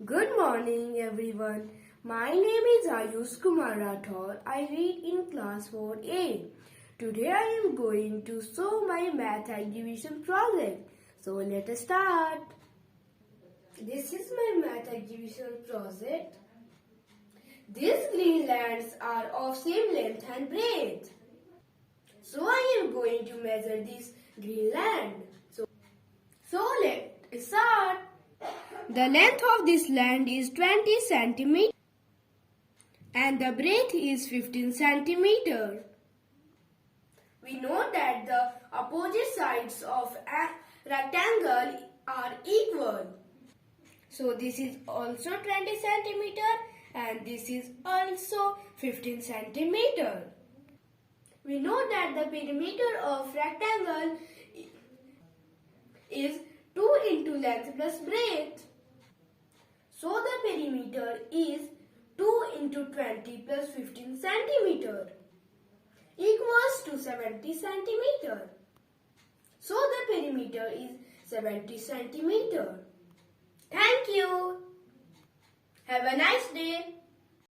Good morning everyone. My name is Ayush Kumar Rathore. I read in class 4A. Today I am going to show my math exhibition project. So let us start. This is my math exhibition project. These green lands are of same length and breadth. So I am going to measure this green land. So let's start. The length of this land is 20 centimeters and the breadth is 15 centimeters. We know that the opposite sides of a rectangle are equal. So this is also 20 centimeters and this is also 15 centimeters. We know that the perimeter of rectangle is 2 into length plus breadth. So the perimeter is 2 into 20 plus 15 centimeter equals to 70 centimeter. So the perimeter is 70 centimeter. Thank you. Have a nice day.